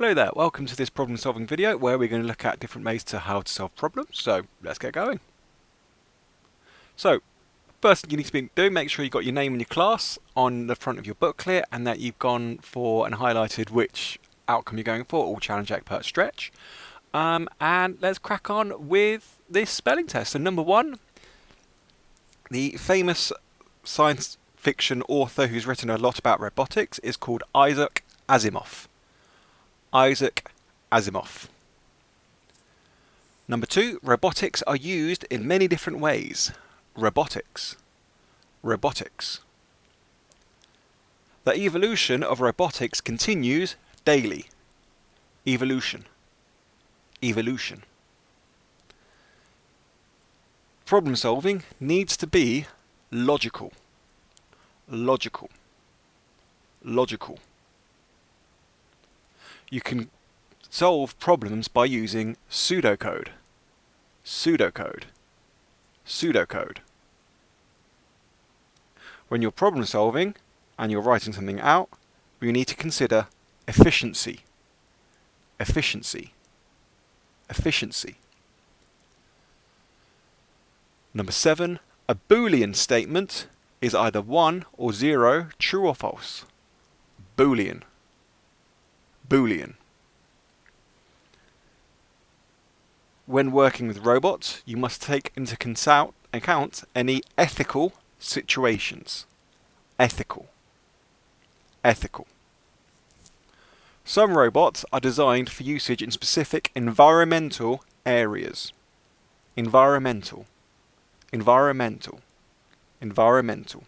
Hello there, welcome to this problem solving video where we're going to look at different ways to how to solve problems. So let's get going. So first thing you need to be doing, make sure you've got your name and your class on the front of your booklet and that you've gone for and highlighted which outcome you're going for, all challenge expert stretch. And let's crack on with this spelling test. So number one, the famous science fiction author who's written a lot about robotics is called Isaac Asimov. Isaac Asimov. Number two, robotics are used in many different ways. Robotics. Robotics. The evolution of robotics continues daily. Evolution. Evolution. Problem solving needs to be logical. Logical. Logical. You can solve problems by using pseudocode. Pseudocode. Pseudocode. When you're problem solving and you're writing something out, you need to consider efficiency. Efficiency. Efficiency. Number 7, a Boolean statement is either 1 or 0, true or false. Boolean. Boolean. When working with robots, you must take into account any ethical situations. Ethical. Ethical. Some robots are designed for usage in specific environmental areas. Environmental. Environmental. Environmental.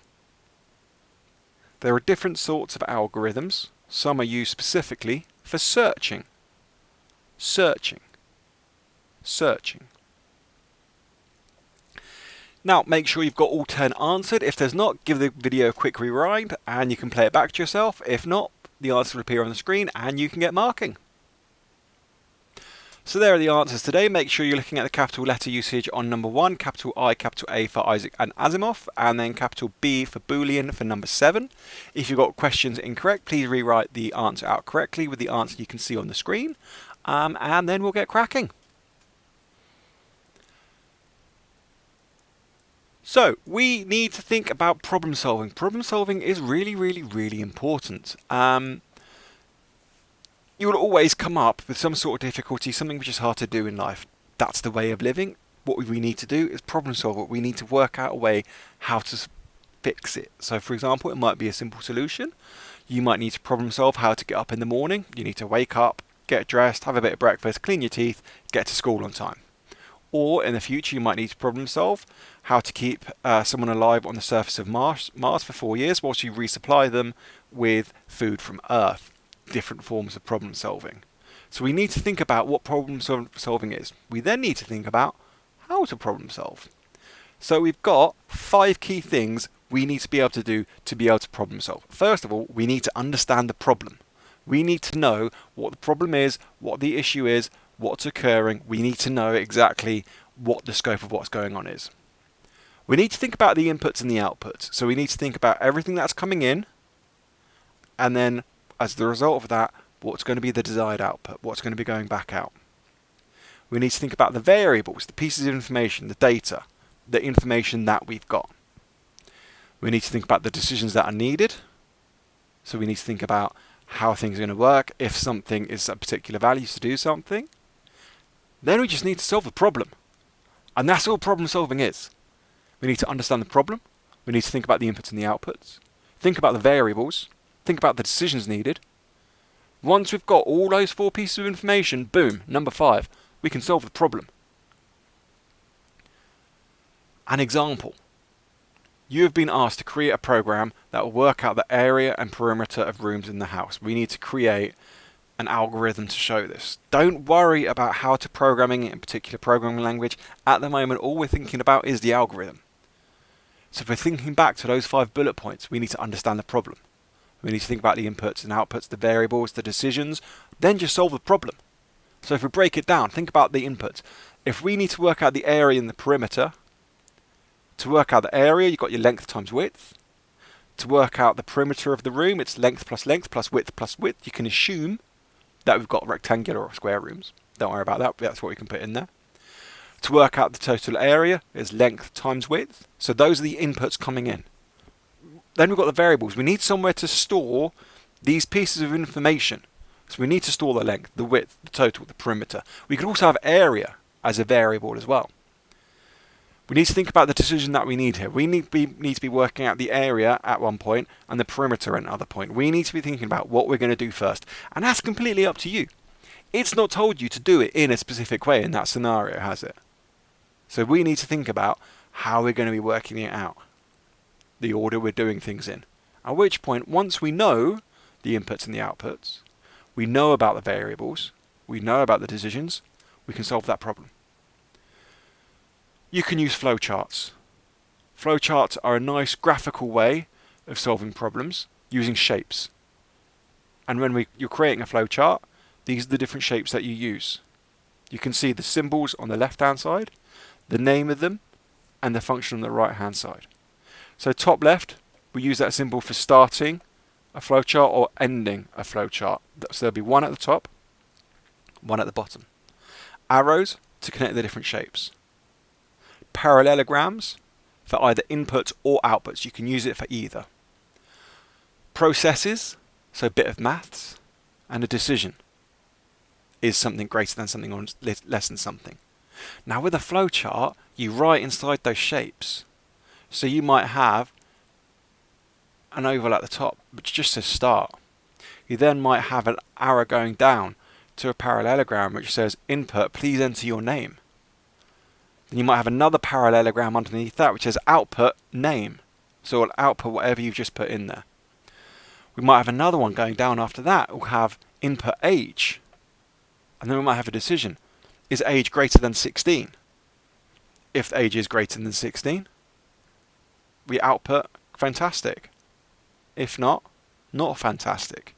There are different sorts of algorithms. Some are used specifically for searching. Searching. Searching. Now, make sure you've got all 10 answered. If there's not, give the video a quick rewind and you can play it back to yourself. If not, the answer will appear on the screen and you can get marking. So there are the answers today. Make sure you're looking at the capital letter usage on number 1, capital I, capital A for Isaac and Asimov, and then capital B for Boolean for number 7. If you've got questions incorrect, please rewrite the answer out correctly with the answer you can see on the screen, and then we'll get cracking. So, we need to think about problem solving. Problem solving is really, really, really important. You will always come up with some sort of difficulty, something which is hard to do in life. That's the way of living. What we need to do is problem solve it. We need to work out a way how to fix it. So for example, it might be a simple solution. You might need to problem solve how to get up in the morning. You need to wake up, get dressed, have a bit of breakfast, clean your teeth, get to school on time. Or in the future, you might need to problem solve how to keep someone alive on the surface of Mars for 4 years whilst you resupply them with food from Earth. Different forms of problem solving. So we need to think about what problem solving is. We then need to think about how to problem solve. So we've got 5 key things we need to be able to do to be able to problem solve. First of all, we need to understand the problem. We need to know what the problem is, what the issue is, what's occurring. We need to know exactly what the scope of what's going on is. We need to think about the inputs and the outputs. So we need to think about everything that's coming in, and then as the result of that, what's going to be the desired output, what's going to be going back out. We need to think about the variables, the pieces of information, the data, the information that we've got. We need to think about the decisions that are needed. So we need to think about how things are going to work, if something is a particular value to do something. Then we just need to solve the problem. And that's all problem solving is. We need to understand the problem. We need to think about the inputs and the outputs. Think about the variables. Think about the decisions needed. Once we've got all those 4 pieces of information, boom, number 5, we can solve the problem. An example. You have been asked to create a program that will work out the area and perimeter of rooms in the house. We need to create an algorithm to show this. Don't worry about how to programming it in a particular programming language. At the moment, all we're thinking about is the algorithm. So if we're thinking back to those 5 bullet points, we need to understand the problem. We need to think about the inputs and outputs, the variables, the decisions, then just solve the problem. So if we break it down, think about the inputs. If we need to work out the area and the perimeter, to work out the area, you've got your length times width. To work out the perimeter of the room, it's length plus width plus width. You can assume that we've got rectangular or square rooms. Don't worry about that, but that's what we can put in there. To work out the total area is length times width. So those are the inputs coming in. Then we've got the variables. We need somewhere to store these pieces of information. So we need to store the length, the width, the total, the perimeter. We can also have area as a variable as well. We need to think about the decision that we need here. We need to be working out the area at one point and the perimeter at another point. We need to be thinking about what we're going to do first. And that's completely up to you. It's not told you to do it in a specific way in that scenario, has it? So we need to think about how we're going to be working it out, the order we're doing things in. At which point, once we know the inputs and the outputs, we know about the variables, we know about the decisions, we can solve that problem. You can use flowcharts. Flowcharts are a nice graphical way of solving problems using shapes. And when you're creating a flowchart, these are the different shapes that you use. You can see the symbols on the left-hand side, the name of them, and the function on the right-hand side. So top left, we use that symbol for starting a flowchart or ending a flowchart. So there'll be one at the top, one at the bottom. Arrows to connect the different shapes. Parallelograms for either inputs or outputs. You can use it for either. Processes, so a bit of maths, and a decision is something greater than something or less than something. Now with a flowchart, you write inside those shapes. So you might have an oval at the top, which just says start. You then might have an arrow going down to a parallelogram which says input, please enter your name. Then you might have another parallelogram underneath that which says output, name. So it'll output whatever you've just put in there. We might have another one going down after that. We'll have input age. And then we might have a decision. Is age greater than 16? If the age is greater than 16, we output fantastic. If not, not fantastic.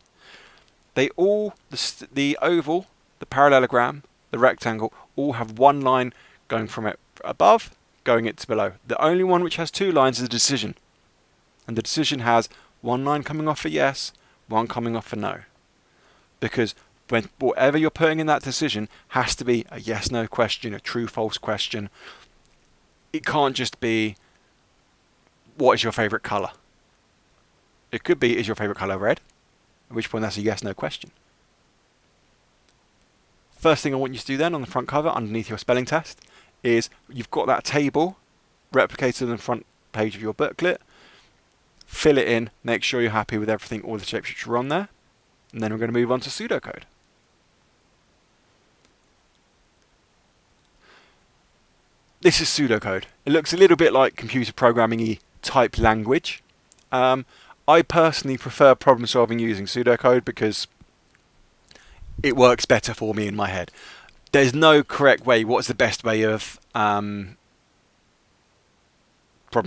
They all, the oval, the parallelogram, the rectangle, all have one line going from it above, going it to below. The only one which has two lines is a decision. And the decision has one line coming off for yes, one coming off for no. Because whatever you're putting in that decision has to be a yes-no question, a true-false question. It can't just be, what is your favourite colour? It could be, is your favourite colour red? At which point that's a yes-no question. First thing I want you to do then on the front cover, underneath your spelling test, is you've got that table replicated on the front page of your booklet. Fill it in, make sure you're happy with everything, all the shapes which are on there. And then we're going to move on to pseudocode. This is pseudocode. It looks a little bit like computer programming-y type language. I personally prefer problem solving using pseudocode because it works better for me in my head. There's no correct way. What's the best way of problem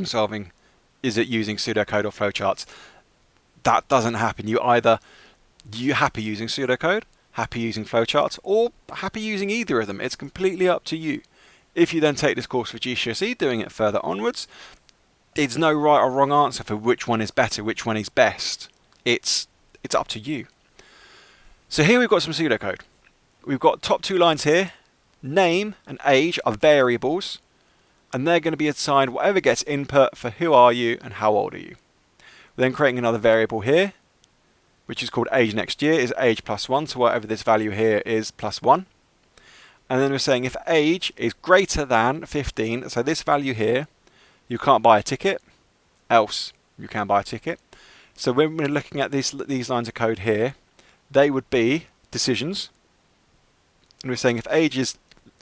solving? Is it using pseudocode or flowcharts? That doesn't happen. You're happy using pseudocode, happy using flowcharts, or happy using either of them. It's completely up to you. If you then take this course for GCSE, doing it further onwards, there's no right or wrong answer for which one is better, which one is best. It's up to you. So here we've got some pseudocode. We've got top two lines here. Name and age are variables, and they're going to be assigned whatever gets input for who are you and how old are you. We're then creating another variable here, which is called age next year, is age plus 1, so whatever this value here is plus 1. And then we're saying if age is greater than 15, so this value here, you can't buy a ticket, else you can buy a ticket. So when we're looking at these lines of code here, they would be decisions. And we're saying if age is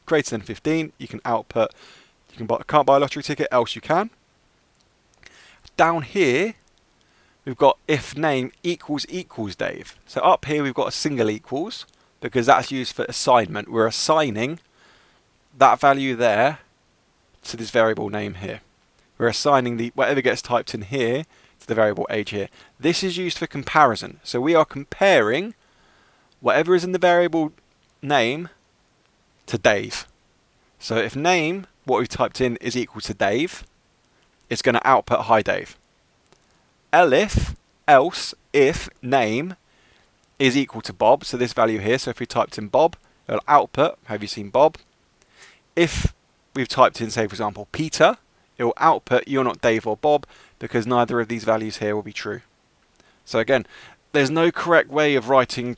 greater than 15, you can output, can't buy a lottery ticket, else you can. Down here, we've got if name equals Dave. So up here we've got a single equals, because that's used for assignment. We're assigning that value there to this variable name here. We're assigning whatever gets typed in here to the variable age here. This is used for comparison. So we are comparing whatever is in the variable name to Dave. So if name, what we've typed in, is equal to Dave, it's going to output hi Dave. Else, if name is equal to Bob, so this value here. So if we typed in Bob, it'll output, have you seen Bob? If we've typed in, say for example, Peter, it will output, you're not Dave or Bob, because neither of these values here will be true. So again, there's no correct way of writing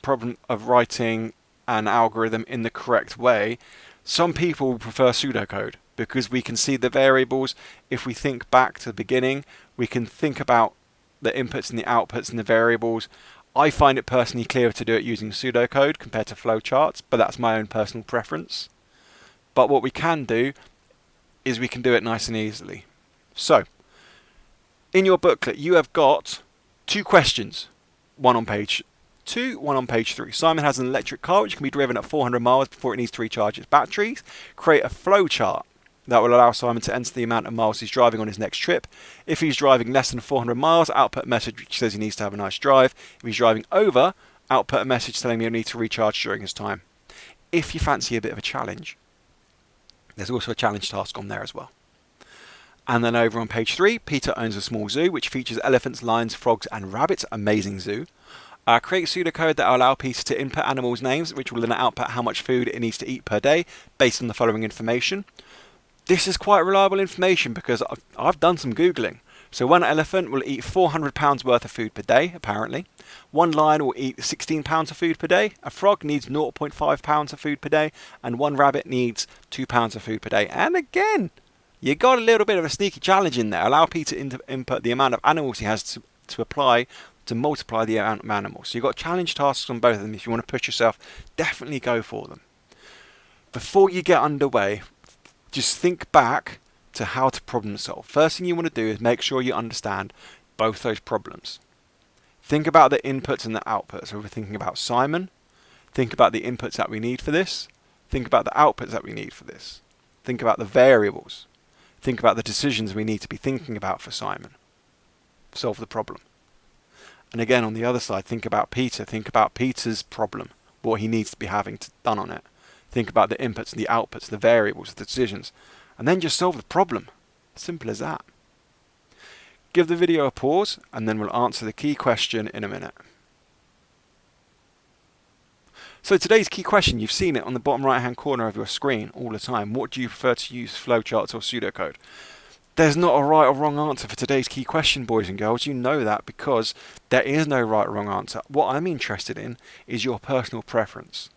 an algorithm in the correct way. Some people prefer pseudocode because we can see the variables. If we think back to the beginning, we can think about the inputs and the outputs and the variables. I find it personally clearer to do it using pseudocode compared to flowcharts, but that's my own personal preference. But what we can do is we can do it nice and easily. So, in your booklet, you have got 2 questions, one on page 2, one on page 3. Simon has an electric car which can be driven at 400 miles before it needs to recharge its batteries. Create a flowchart that will allow Simon to enter the amount of miles he's driving on his next trip. If he's driving less than 400 miles, output a message which says he needs to have a nice drive. If he's driving over, output a message telling him he'll need to recharge during his time. If you fancy a bit of a challenge, there's also a challenge task on there as well. And then over on page 3, Peter owns a small zoo which features elephants, lions, frogs and rabbits. Amazing zoo. Create pseudocode that will allow Peter to input animals' names, which will then output how much food it needs to eat per day based on the following information. This is quite reliable information because I've done some Googling. So one elephant will eat 400 pounds worth of food per day, apparently. One lion will eat 16 pounds of food per day. A frog needs 0.5 pounds of food per day. And one rabbit needs 2 pounds of food per day. And again, you got a little bit of a sneaky challenge in there. Allow Peter to input the amount of animals he has to apply to multiply the amount of animals. So you've got challenge tasks on both of them. If you want to push yourself, definitely go for them. Before you get underway, just think back to how to problem solve. First thing you want to do is make sure you understand both those problems. Think about the inputs and the outputs. So we're thinking about Simon. Think about the inputs that we need for this. Think about the outputs that we need for this. Think about the variables. Think about the decisions we need to be thinking about for Simon. Solve the problem. And again, on the other side, think about Peter. Think about Peter's problem, what he needs to be having done on it. Think about the inputs and the outputs, the variables, the decisions, and then just solve the problem. Simple as that. Give the video a pause, and then we'll answer the key question in a minute. So today's key question, you've seen it on the bottom right-hand corner of your screen all the time. What do you prefer to use, flowcharts or pseudocode? There's not a right or wrong answer for today's key question, boys and girls. You know that because there is no right or wrong answer. What I'm interested in is your personal preference.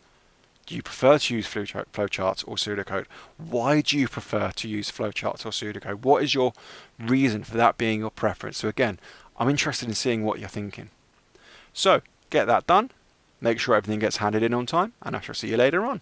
Do you prefer to use flowcharts or pseudocode? Why do you prefer to use flowcharts or pseudocode? What is your reason for that being your preference? So again, I'm interested in seeing what you're thinking. So get that done. Make sure everything gets handed in on time, and I shall see you later on.